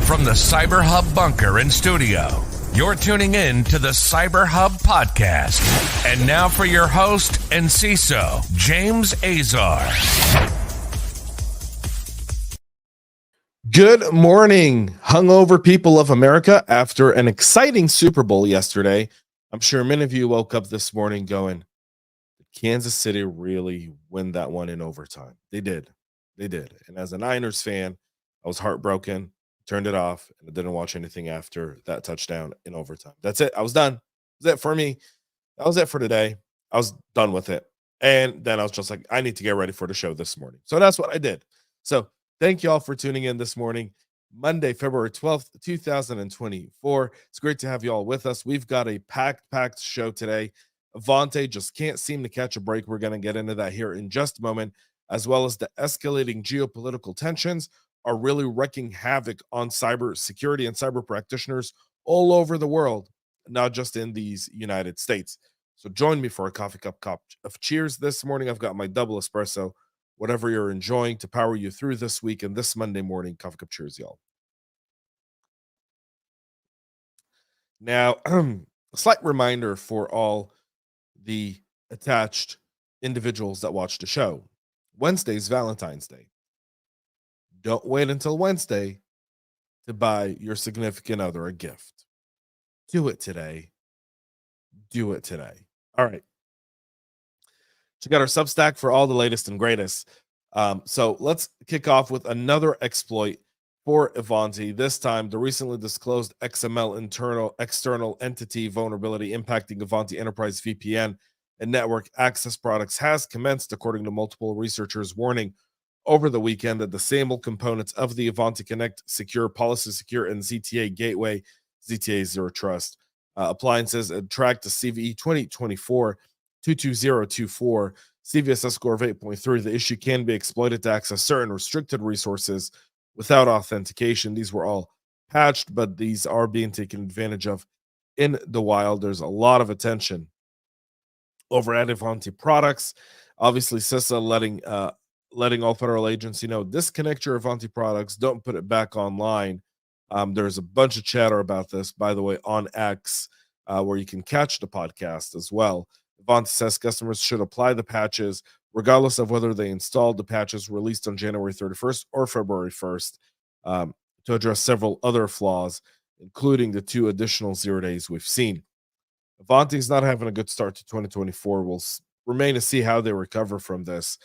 From the CyberHub bunker and studio, you're tuning in to the CyberHub Podcast. And now for your host and CISO, James Azar. Good morning, hungover people of America. After an exciting Super Bowl yesterday, I'm sure many of you woke up this morning going, did Kansas City really win that one in overtime? They did. And as a Niners fan, I was heartbroken, turned it off, and I didn't watch anything after that touchdown in overtime. That's it. I was done. That was it for me. That was it for today. I was done with it. And then I was just like, I need to get ready for the show this morning. So that's what I did. So thank you all for tuning in this morning, Monday, February 12th, 2024. It's great to have you all with us. We've got a packed show today. Ivanti just can't seem to catch a break. We're going to get into that here in just a moment, as well as the escalating geopolitical tensions are really wreaking havoc on cybersecurity and cyber practitioners all over the world, not just in these United States. So join me for a coffee cup of cheers this morning. I've got my double espresso, whatever you're enjoying to power you through this week and this Monday morning. Coffee cup cheers, y'all. Now, a slight reminder for all the attached individuals that watch the show. Wednesday's Valentine's Day. Don't wait until Wednesday to buy your significant other a gift. Do it today. All right. Check out our Substack for all the latest and greatest. So let's kick off with another exploit for Ivanti. This time, the recently disclosed XML external entity vulnerability impacting Ivanti Enterprise VPN and network access products has commenced, according to multiple researchers, warning over the weekend that the SAML components of the Ivanti Connect Secure, Policy Secure, and ZTA Gateway, ZTA Zero Trust appliances tracked to CVE 2024-22024, CVSS score of 8.3. The issue can be exploited to access certain restricted resources without authentication. These were all patched, but these are being taken advantage of in the wild. There's a lot of attention over at Ivanti products. Obviously, CISA letting all federal agents, disconnect your Ivanti products, don't put it back online. There's a bunch of chatter about this, by the way, on X, where you can catch the podcast as well. Ivanti says customers should apply the patches, regardless of whether they installed the patches released on January 31st or February 1st, to address several other flaws, including the 2 additional 0 days we've seen. Ivanti is not having a good start to 2024. We'll remain to see how they recover from this.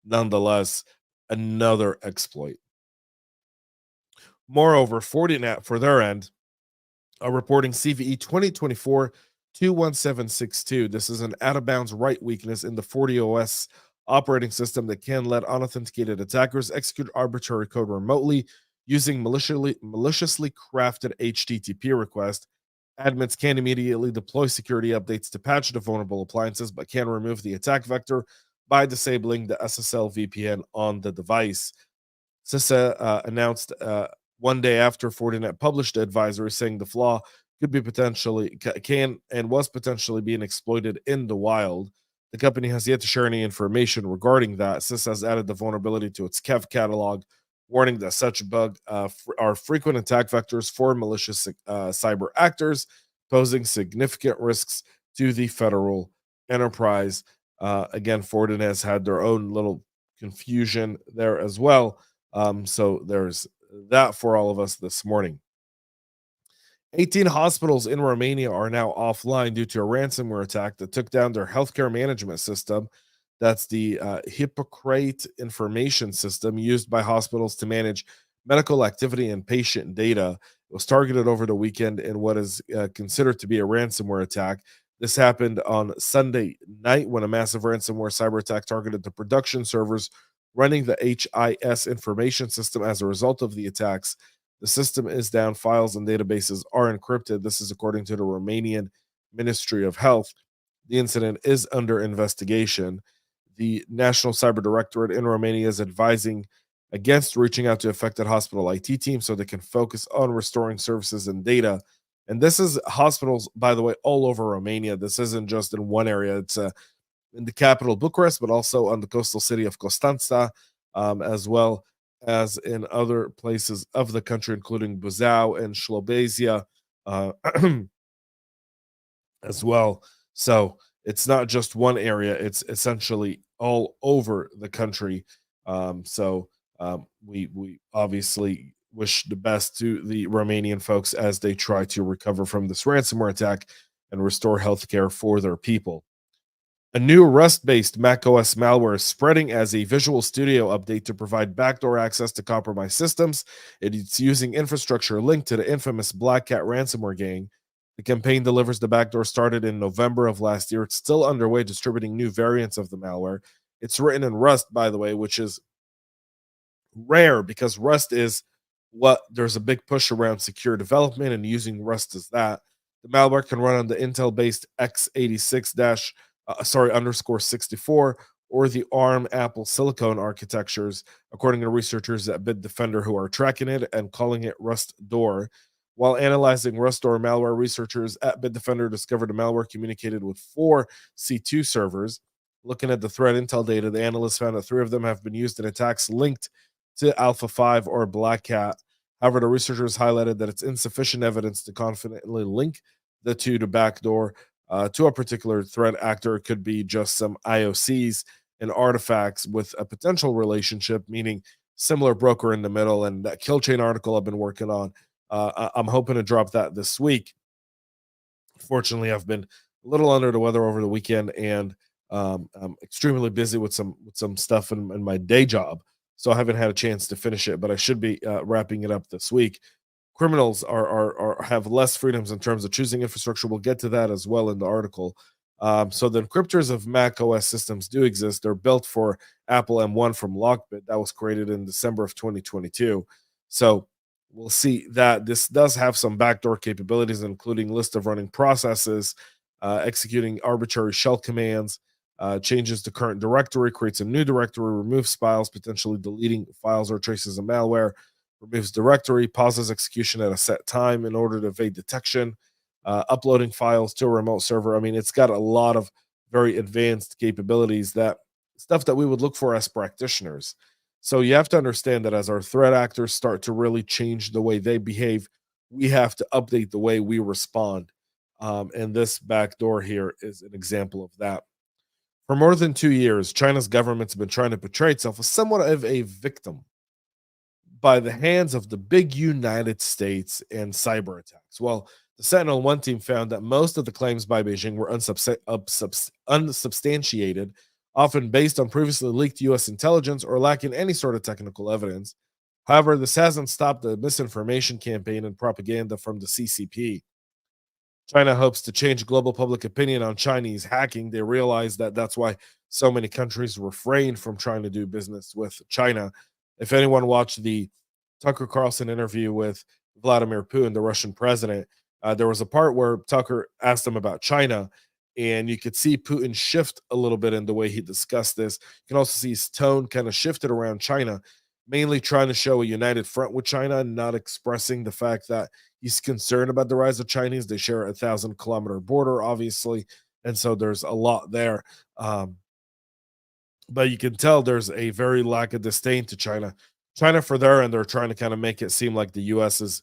Nonetheless, another exploit. Moreover, Fortinet, for their end, are reporting CVE 2024-21762. This is an out-of-bounds write weakness in the FortiOS operating system that can let unauthenticated attackers execute arbitrary code remotely using maliciously crafted HTTP requests. Admins can immediately deploy security updates to patch the vulnerable appliances, but can remove the attack vector by disabling the SSL VPN on the device. CISA announced one day after Fortinet published the advisory saying the flaw could be was potentially being exploited in the wild. The company has yet to share any information regarding that. CISA has added the vulnerability to its KEV catalog, warning that such bugs are frequent attack vectors for malicious cyber actors, posing significant risks to the federal enterprise. Again, Fortinet has had their own little confusion there as well. So there's that for all of us this morning. 18 hospitals in Romania are now offline due to a ransomware attack that took down their healthcare management system. That's the Hippocrate information system used by hospitals to manage medical activity and patient data. It was targeted over the weekend in what is considered to be a ransomware attack. This happened on Sunday night when a massive ransomware cyber attack targeted the production servers running the HIS information system. As a result of the attacks, the system is down, files and databases are encrypted. This is according to the Romanian Ministry of Health. The incident is under investigation. The National Cyber Directorate in Romania is advising against reaching out to affected hospital IT teams so they can focus on restoring services and data. And this is hospitals, by the way, all over Romania. This isn't just in one area. It's in the capital, Bucharest, but also on the coastal city of Constanța as well. as in other places of the country, including Buzau and Slovakia, uh, as well. So it's not just one area; it's essentially all over the country. We obviously wish the best to the Romanian folks as they try to recover from this ransomware attack and restore healthcare for their people. A new Rust-based macOS malware is spreading as a Visual Studio update to provide backdoor access to compromised systems. It's using infrastructure linked to the infamous Black Cat ransomware gang. The campaign delivers the backdoor started in November of last year. It's still underway, distributing new variants of the malware. It's written in Rust, by the way, which is rare because Rust is what there's a big push around secure development, and using Rust as that. The malware can run on the Intel-based x86 underscore 64 or the ARM Apple Silicon architectures, according to researchers at Bitdefender who are tracking it and calling it RustDoor. While analyzing RustDoor malware, researchers at Bitdefender discovered the malware communicated with 4 C2 servers. Looking at the threat intel data, the analysts found that 3 of them have been used in attacks linked to Alpha 5 or Black Cat. However, the researchers highlighted that it's insufficient evidence to confidently link the 2 to backdoor to a particular threat actor. It could be just some IOCs and artifacts with a potential relationship, meaning similar broker in the middle. And that kill chain article I've been working on, I'm hoping to drop that this week. Fortunately, I've been a little under the weather over the weekend, and I'm extremely busy with some stuff in my day job, so I haven't had a chance to finish it. But I should be wrapping it up this week. Criminals are have less freedoms in terms of choosing infrastructure. We'll get to that as well in the article. So the encryptors of Mac OS systems do exist. They're built for Apple M1 from Lockbit. That was created in December of 2022. So we'll see that this does have some backdoor capabilities, including list of running processes, executing arbitrary shell commands, changes to current directory, creates a new directory, removes files, potentially deleting files or traces of malware, removes directory, pauses execution at a set time in order to evade detection, uploading files to a remote server. I mean, it's got a lot of very advanced capabilities, that stuff that we would look for as practitioners. So you have to understand that as our threat actors start to really change the way they behave, we have to update the way we respond. And this backdoor here is an example of that. For more than 2 years, China's government's been trying to portray itself as somewhat of a victim by the hands of the big United States and cyber attacks. Well, the Sentinel-1 team found that most of the claims by Beijing were unsubstantiated, often based on previously leaked U.S. intelligence or lacking any sort of technical evidence. However, this hasn't stopped the misinformation campaign and propaganda from the CCP. China hopes to change global public opinion on Chinese hacking. They realize that that's why so many countries refrain from trying to do business with China. If anyone watched the Tucker Carlson interview with Vladimir Putin, the Russian president, there was a part where Tucker asked him about China, and you could see Putin shift a little bit in the way he discussed this. You can also see his tone kind of shifted around China, mainly trying to show a united front with China, not expressing the fact that he's concerned about the rise of Chinese. They share a 1,000-kilometer border, obviously, and so there's a lot there. But you can tell there's a very lack of disdain to China. China, for their end, they're trying to kind of make it seem like the U.S. is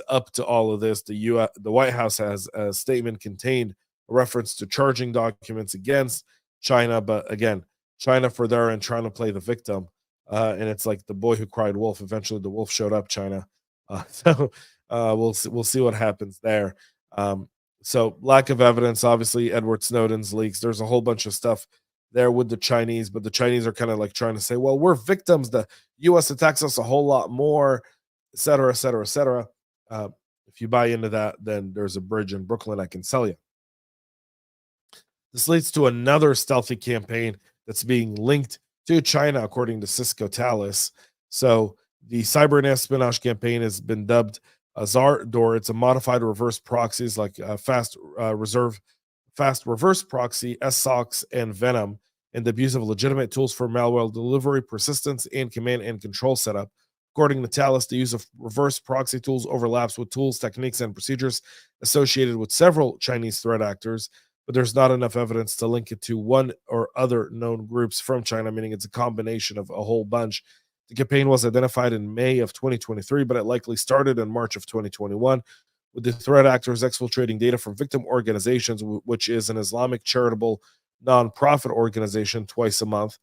up to all of this. The White House has a statement contained a reference to charging documents against China, but again, China, for their end, trying to play the victim. And it's like the boy who cried wolf. Eventually, the wolf showed up. China. We'll see what happens there. So lack of evidence, obviously, Edward Snowden's leaks. There's a whole bunch of stuff there with the Chinese, but the Chinese are kind of like trying to say, well, we're victims. The U.S. attacks us a whole lot more, et cetera, et cetera, et cetera. If you buy into that, then there's a bridge in Brooklyn I can sell you. This leads to another stealthy campaign that's being linked to China, according to Cisco Talis. So the cyberespionage campaign has been dubbed RustDoor. It's a modified reverse proxies like fast reverse proxy, SOX, and Venom, and the abuse of legitimate tools for malware delivery, persistence, and command and control setup. According to Talis, the use of reverse proxy tools overlaps with tools, techniques, and procedures associated with several Chinese threat actors, but there's not enough evidence to link it to one or other known groups from China, meaning it's a combination of a whole bunch. The campaign was identified in May of 2023, but it likely started in March of 2021, with the threat actors exfiltrating data from victim organizations, which is an Islamic charitable nonprofit organization, twice a month.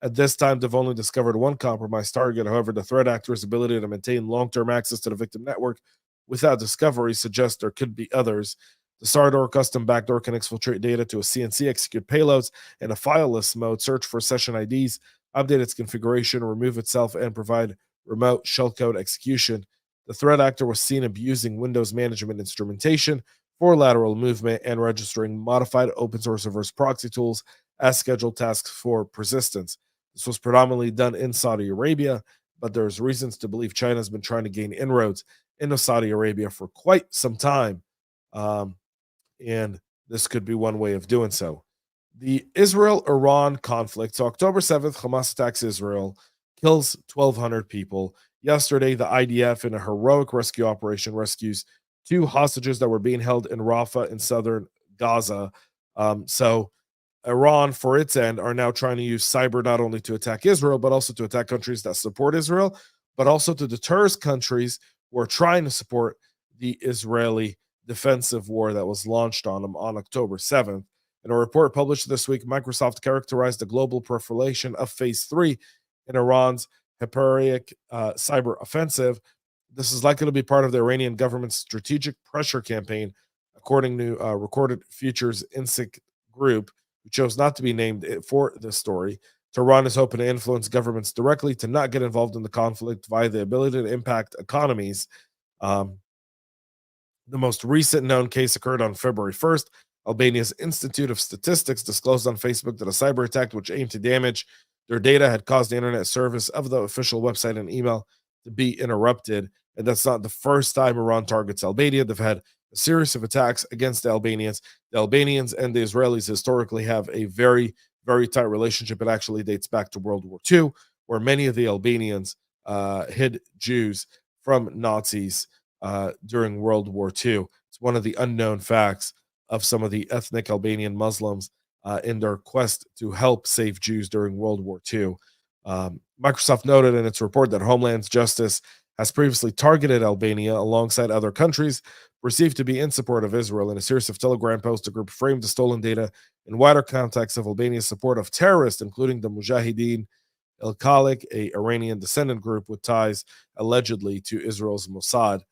At this time, they've only discovered one compromised target. However, the threat actor's ability to maintain long-term access to the victim network without discovery suggests there could be others. The Sardor custom backdoor can exfiltrate data to a CNC, execute payloads in a fileless mode, search for session IDs, update its configuration, remove itself, and provide remote shellcode execution. The threat actor was seen abusing Windows management instrumentation for lateral movement and registering modified open source reverse proxy tools as scheduled tasks for persistence. This was predominantly done in Saudi Arabia, but there's reasons to believe China has been trying to gain inroads into Saudi Arabia for quite some time. And this could be one way of doing so. The Israel-Iran conflict. So October 7th, Hamas attacks Israel, kills 1,200 people. Yesterday, the IDF, in a heroic rescue operation, rescues 2 hostages that were being held in Rafah in southern Gaza. So Iran, for its end, are now trying to use cyber not only to attack Israel, but also to attack countries that support Israel, but also to deter countries who are trying to support the Israeli defensive war that was launched on them on October 7th. In a report published this week, Microsoft characterized the global proliferation of Phase 3 in Iran's Hyperionic cyber offensive. This is likely to be part of the Iranian government's strategic pressure campaign, according to Recorded Futures Insight Group, who chose not to be named for this story. Tehran is hoping to influence governments directly to not get involved in the conflict via the ability to impact economies. The most recent known case occurred on February 1st. Albania's Institute of Statistics disclosed on Facebook that a cyber attack which aimed to damage their data had caused the internet service of the official website and email to be interrupted. And that's not the first time Iran targets Albania. They've had a series of attacks against the Albanians. The Albanians and the Israelis historically have a very, very tight relationship. It actually dates back to World War II, where many of the Albanians hid Jews from Nazis during World War II. It's one of the unknown facts of some of the ethnic Albanian Muslims in their quest to help save Jews during World War II. Microsoft noted in its report that Homeland Justice has previously targeted Albania alongside other countries perceived to be in support of Israel. In a series of Telegram posts, the group framed the stolen data in wider context of Albania's support of terrorists, including the Mujahideen al-Khalik, a Iranian descendant group with ties allegedly to Israel's Mossad.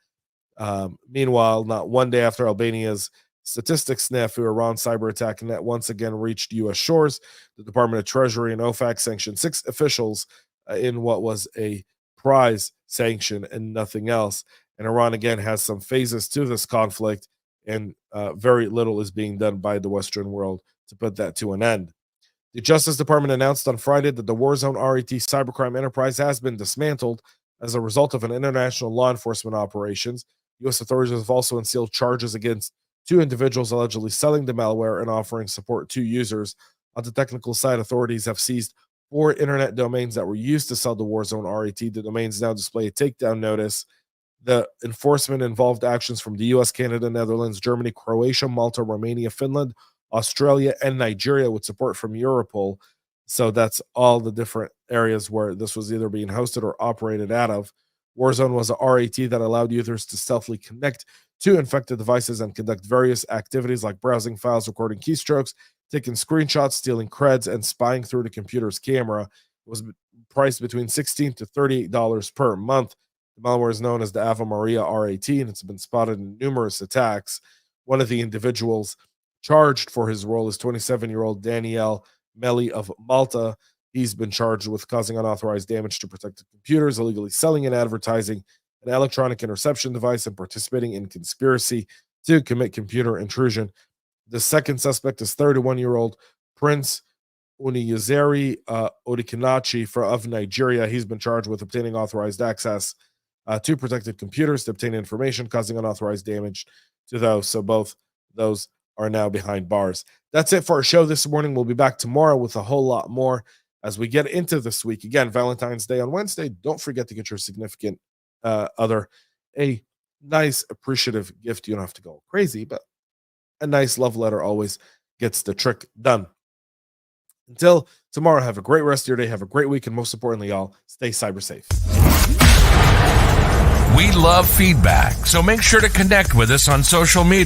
Meanwhile, not one day after Albania's statistics snafu, Iran's cyber attack net once again reached U.S. shores. The Department of Treasury and OFAC sanctioned 6 officials in what was a prize sanction and nothing else. And Iran again has some phases to this conflict, and very little is being done by the Western world to put that to an end. The Justice Department announced on Friday that the Warzone RET cybercrime enterprise has been dismantled as a result of an international law enforcement operations. U.S. authorities have also unsealed charges against 2 individuals allegedly selling the malware and offering support to users. On the technical side, authorities have seized 4 internet domains that were used to sell the Warzone RET. The domains now display a takedown notice. The enforcement involved actions from the US, Canada, Netherlands, Germany, Croatia, Malta, Romania, Finland, Australia, and Nigeria, with support from Europol. So that's all the different areas where this was either being hosted or operated out of. Warzone was a RAT that allowed users to stealthily connect to infected devices and conduct various activities like browsing files, recording keystrokes, taking screenshots, stealing creds, and spying through the computer's camera. It was priced between $16 to $38 per month. The malware is known as the Ave Maria RAT, and it's been spotted in numerous attacks. One of the individuals charged for his role is 27-year-old Danielle Melli of Malta. He's been charged with causing unauthorized damage to protected computers, illegally selling and advertising an electronic interception device, and participating in conspiracy to commit computer intrusion. The second suspect is 31-year-old Prince Uniyazeri Odikinachi of Nigeria. He's been charged with obtaining authorized access to protected computers to obtain information, causing unauthorized damage to those. So both those are now behind bars. That's it for our show this morning. We'll be back tomorrow with a whole lot more as we get into this week. Again, Valentine's Day on Wednesday. Don't forget to get your significant other a nice appreciative gift. You don't have to go crazy, but a nice love letter always gets the trick done. Until tomorrow, have a great rest of your day. Have a great week. And most importantly, y'all, stay cyber safe. We love feedback, so make sure to connect with us on social media.